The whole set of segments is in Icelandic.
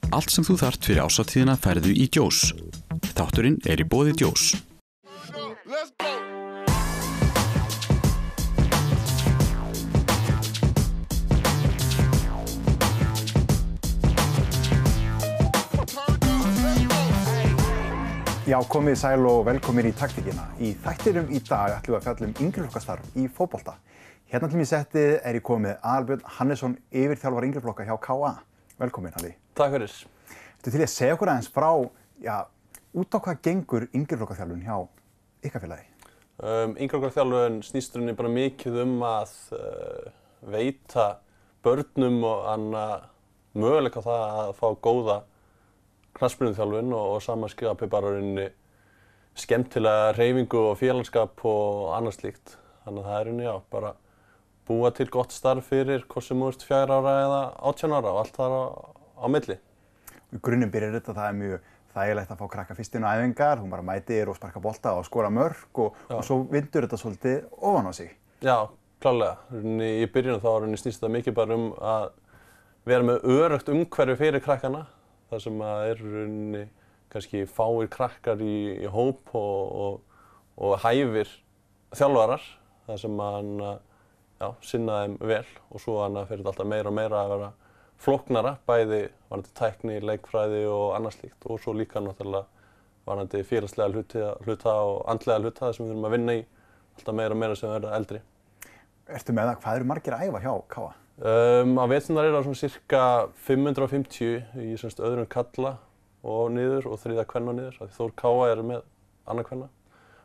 Allt sem þú þarft fyrir ásatíðina færðu í Djós. Þátturinn í boði Djós. Já, komið sæl og velkomin í taktíkina. Í þættinum í dag ætlum við að fjalla yngri flokkastarf í fótbolta. Hérna til mér settið ég komið Aðalbjörn Hannesson, yfirþjálfari yngri flokka hjá KA. Velkomin, Ali. Takk fyrir. Ertu til að segja okkur aðeins frá, út á hvað gengur yngri flokkaþjálfun hjá ykkar félagi? Yngri flokkaþjálfun snýst bara mikið að veita börnum og annað möguleika á það að fá góða knattspyrnuþjálfun og samanskipa bara skemmtilega hreyfingu og félagsskap og annað slíkt. Þannig að það bara búa til gott starf fyrir hvort sem þú ert 4 ára eða 18 ára og allt þar á milli. Í grunninn byrjar þetta, það mjög þægilegt að fá krakka fyrst inn á æfingar, hún bara mætir og sparka bolta og skora mörk og svo vindur þetta svolítið ofan á sig. Já, klárlega. Í byrjun þá snýst það mikið bara að vera með öruggt umhverfi fyrir krakkana. Það sem kannski fáir krakkar í hóp og hæfir þjálfarar. Það sem sinna þeim vel og svo fer þetta alltaf meira og meira að vera flóknara, bæði varðandi tækni, leikfræði og annað slíkt og svo líka náttúrulega varðandi félagslega hluta og andlega hluta sem við þurfum að vinna í alltaf meira og meira sem við verðum eldri. Ertu með það, hvað eru margir að æfa hjá KA? Á veturnar það svona cirka 550 í öðrum kalla og niður og þriðja kvenna niður. Þór KA með annað kvenna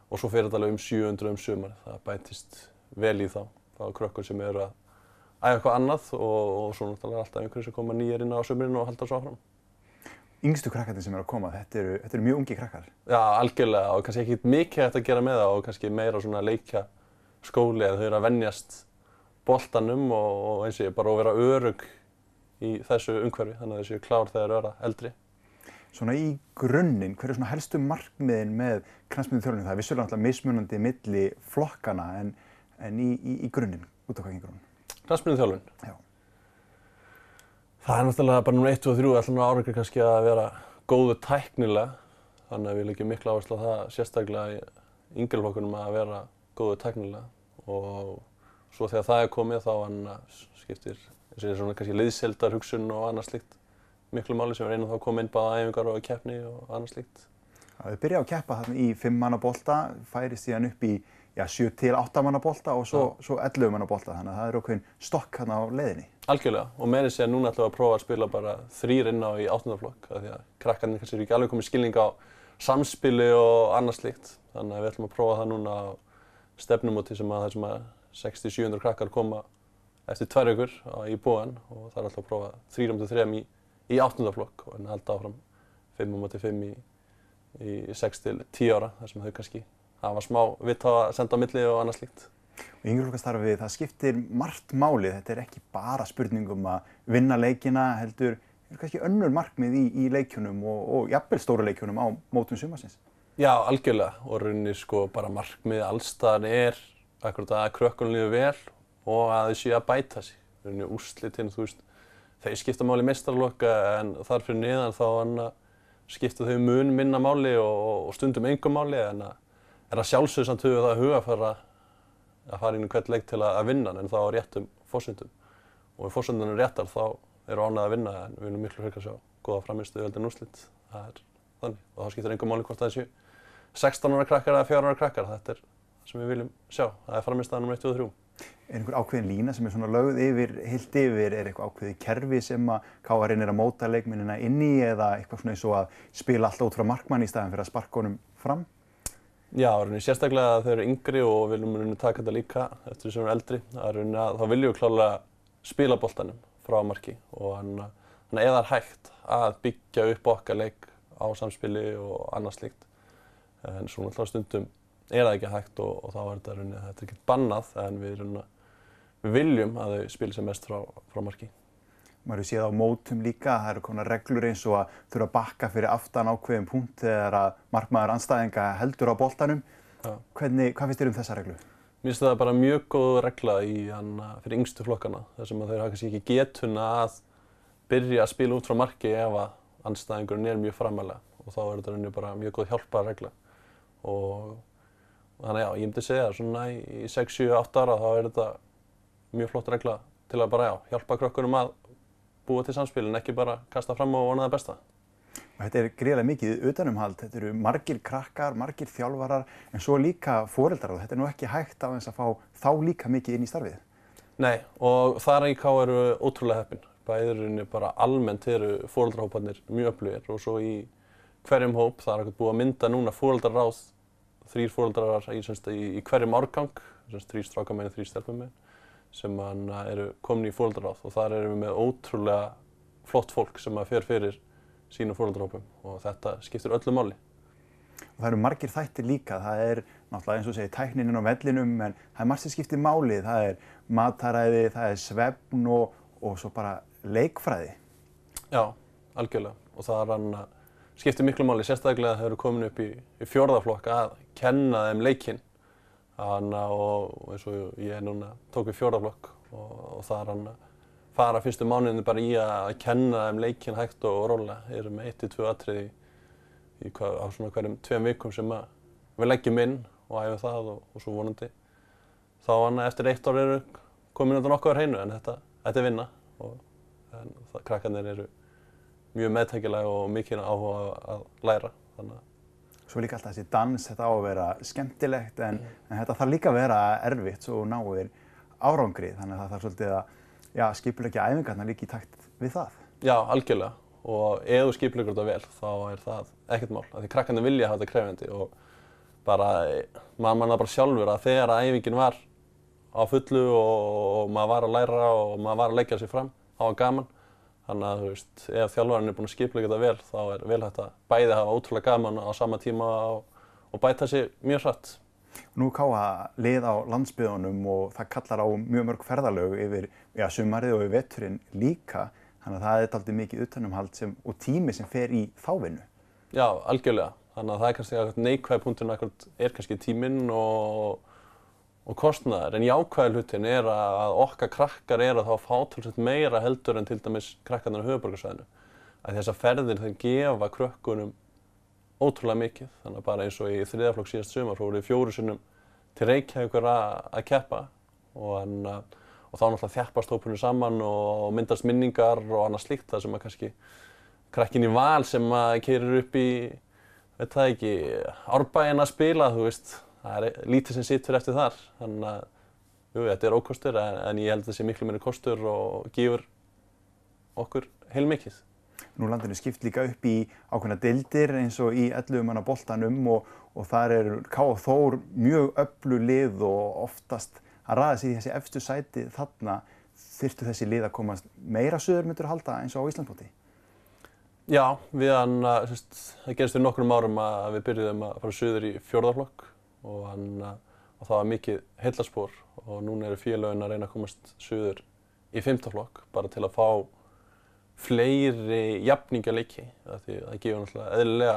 og svo fer þetta alveg 700 sumar. Það bætist vel í þá. Það er krökkur sem eru að æfa eitthvað annað og svo náttúrulega alltaf einhverjir sem koma nýjar inn á sumrinu og halda svo áfram. Yngstu krakkarnir sem eru að koma, þetta eru mjög ungi krakkar. Já, algjörlega og kannski ekki mikið hægt að gera með það og kannski meira svona leikja skóli eða þau eru að venjast boltanum og eins og bara að vera örugg í þessu umhverfi, þannig að þau séu klár þegar þau verða eldri. Svona í grunninn, hver svona helstu markmiðin með knattspyrnuþjálfun? Það vissulega náttúrulega mismunandi milli flokkana en í grunninn, út á hvað gengur hún? Knattspyrnuþjálfun? Já. Það náttúrulega bara númer 1 og 3 ætla árangur kannski að vera góður tæknilega, þannig að við leggjum mikla áherslu á það sérstaklega í yngri flokkunum að vera góður tæknilega og svo þegar það komið þá skiptir svona kannski liðsheildar hugsun og annað slíkt miklu máli sem við reynum þá að koma inn bæði æfingar og keppni og annað slíkt. Þið byrja að keppa þarna í 5 manna bolta, færist síðan upp í 7 til 8 manna bolta og svo 11 manna bolta, þannig að það ákveðin stokk þarna á leiðinni. Algjörlega, og meira að segja núna ætlum við að prófa að spila bara 3 inn á í 8. flokk, af því að krakkarnir kannski eru ekki alveg komið skilning á samspili og annað slíkt, þannig að við ætlum að prófa það núna á stefnumóti sem að 60-700 krakkar koma eftir 2 vikur í Bóen og það alltaf að prófa 3-3 í 8. flokk og halda áfram 5-5 í 6-10 ára þar sem þau kannski hafa smá vit á að senda á milli og annað slíkt. Yngri flokkastarfið, það skiptir margt máli, þetta ekki bara spurning að vinna leikina, heldur kannski önnur markmið í leikjunum og jafnvel stóru leikjunum á mótum sumarsins. Já, algjörlega og rauninni bara markmið allstaðar akkurat að krökkunum líður vel og að þau séu að bæta sig. Úrslitin, þau skipta máli í meistaraflokk en þar fyrir neðan þá skipta þau mun minna máli og stundum engu máli en að sjálfsögðu samt höfum það hugafar að fara inn í hvern leik til að vinna en þá á réttum forsendum. Og ef forsendunum eru réttar þá eru ánægð að vinna en við viljum miklu frekar sjá góða frammistöðu heldur en úrslit. Það þannig og þá skiptir engu máli hvort það séu 16 ára krakkar eða 4 ára krakkar. Þetta sem við viljum sjá. Það frammistaða númer 1 og 3. Einhver ákveðin lína sem svona lögð heilt yfir, eitthvað ákveðið kerfi sem að KA reynir að móta leikmennina inn í eða eitthvað svona eins og að spila alltaf út frá markmanni í staðinn fyrir að sparka honum fram? Já, sérstaklega að þau eru yngri og viljum taka þetta líka eftir því sem eru eldri. Þá viljum við klárlega spila boltanum frá marki og þannig að ef það er hægt að byggja upp okkar leik á samspili og annað slíkt. En svo náttúrulega stundum það ekki hægt og þá þetta ekki bannað en við viljum að þau spili sem mest frá marki. Maður hefur séð á mótum líka, það eru komnar reglur eins og að þurfa að bakka fyrir aftan ákveðin punkt þegar að markmaður andstæðinga heldur á boltanum. Hvað finnst þér þessa reglu? Mér finnst það bara mjög góð regla fyrir yngstu flokkana þar sem þau hafa kannski ekki getuna að byrja að spila út frá marki ef andstæðingurinn mjög framalega og þá þetta rauninni bara mjög góð hjálparregla og þannig já, ég myndi segja svona í 6, 7, 8 ára þá þetta mjög flott regla til að bara hjálpa krökkunum að búa til samspil en ekki bara kasta fram og vona það besta. Og þetta gríðarlega mikið utanumhald, þetta eru margir krakkar, margir þjálfarar en svo líka foreldrar og þetta nú ekki hægt á þess að fá þá líka mikið inn í starfið. Nei, og þar í K eru ótrúlega heppin. Bæðurinn bara almennt eru foreldrahóparnir mjög öflugir og svo í hverjum hóp, það ekkert búið að mynda núna foreldraráð, 3 foreldrar í hverjum árgang, 3 strákamegin, 3 stelpumegin, sem eru komin í foreldraráð og þar erum við með ótrúlega flott fólk sem fer fyrir sínum foreldrahópum og þetta skiptir öllu máli. Og það eru margir þættir líka, það náttúrulega eins og segir tæknin inn á vellinum en það margt sem skiptir máli, það mataræði, það svefn og svo bara leikfræði. Já, algjörlega og það skiptir miklu máli, sérstaklega þeir eru komin upp í 4. flokk að kenna þeim leikinn og eins og ég núna tók við 4. flokk og það fara fyrstu mánuðinni bara í að kenna þeim leikinn hægt og rólega. Þeir eru með 1-2 atriði á svona hverjum 2 vikum sem við leggjum inn og æfum það og svo vonandi. Þá eftir 1 ár eru komin undan okkur hreinu en þetta vinna og krakkarnir eru mjög meðtækilega og mikið áhuga að læra. Svo líka alltaf þessi dans, þetta á að vera skemmtilegt en þetta þarf líka að vera erfitt svo náir árangri þannig að það þarf svolítið að skipuleggja æfingarnar líka í takt við það. Já, algjörlega og ef þú skipuleggur þetta vel þá það ekkert mál. Því krakkarnir vilja hafa þetta krefjandi og bara maður bara sjálfur að þegar æfingin var á fullu og maður var að læra og maður var að leggja sig fram, það var gaman. Þannig að þú veist, ef þjálfarinn búinn að skipuleggja þetta vel, þá vel hægt að bæði hafa ótrúlega gaman á sama tíma og bæta sig mjög hratt. Nú K.A. lið á landsbyggðunum og það kallar á mjög mörg ferðalög yfir sumarið og yfir veturinn líka. Þannig að það dálítið mikið utanumhald og tími sem fer í þá vinnu. Já, algjörlega. Þannig að það kannski neikvæði punkturinn kannski tíminn og kostnaður, en jákvæði hlutin að okkar krakkar að þá fá töluvert meira heldur en til dæmis krakkarnir á höfuðborgarsvæðinu. Þessar ferðir þeir gefa krökkunum ótrúlega mikið, þannig að bara eins og í 3. flokk síðast sumar fóru við 4 sinnum til Reykjavíkur að keppa og þá náttúrulega þjappast hópurinn saman og myndast minningar og annað slíkt það sem kannski krakkinn í Val sem keyrir upp í, veit það ekki, Árbæinn að spila, þú veist. Það lítið sem situr eftir þar, þannig að þetta ókostur en ég held að það sé miklu meiri kostur og gefur okkur heilmikið. Nú landinu skipt líka upp í ákveðnar deildir eins og í 11 manna boltanum og þar K.A. Þór mjög öflug lið og oftast að raða sig í þessi efstu sæti þarna þyrftu þessi lið að komast meira suður myndur að halda eins og á Íslandsmóti. Já, það gerist fyrir nokkrum árum að við byrjuðum að fara suður í 4. flokk. Og það var mikið heillaspor og núna eru félögin að reyna að komast suður í 5. flokk bara til að fá fleiri jafningjaleiki. Því það gefur náttúrulega eðlilega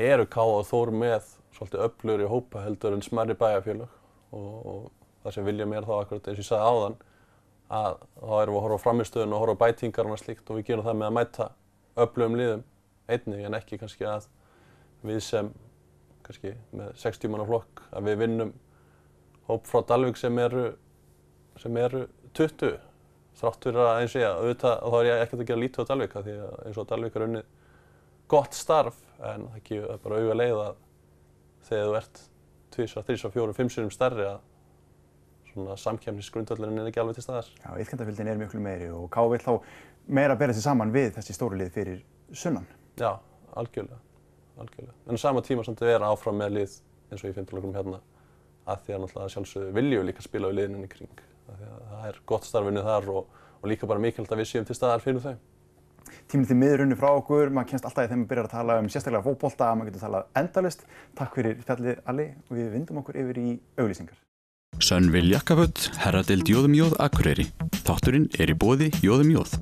eru K.A. Þór með svolítið öflugri hópa heldur en smærri bæjarfélög og það sem vilja mér þá akkurat eins og ég sagði áðan að þá erum við að horfa á frammistöðun og horfa á bætingar og slíkt og við gerum það með að mæta öflugum liðum einnig en ekki kannski að við sem kannski með 60 manna flokk að við vinnum hóp frá Dalvík sem eru 20 þrátt fyrir að eins og ég auðvitað og þá ég ekkert að gera lítið á Dalvík því að eins og Dalvík unnið gott starf en það gefur bara auga leið að þegar þú ert 2, 3, 4, 5 sinnum stærri að svona samkeppnisgrundvöllurinn ekki alveg til staðar. Já, iðkendafjöldin miklu meiri og K.A. vill þá meira bera sig saman við þessi stóru lið fyrir sunnan. Já, algjörlega. En á sama tíma samt vera áfram með lið eins og í 5. flokkum hérna að því að náttúrulega sjálfsögðu viljum við líka spila við liðin inn í kring. Það gott starfinu þar og líka bara mikilvægt að við séum til staðar fyrir þau. Tíminn til miður runni frá okkur, maður kemst alltaf í þeim að byrja að tala sérstaklega fótbolta, maður getur talað endalaust. Takk fyrir spjallið Ali og við vindum okkur yfir í auglýsingar. Sönn Jakkaföt, herradeild J.M.J. Akureyri. Þátturinn í boði J.M.J.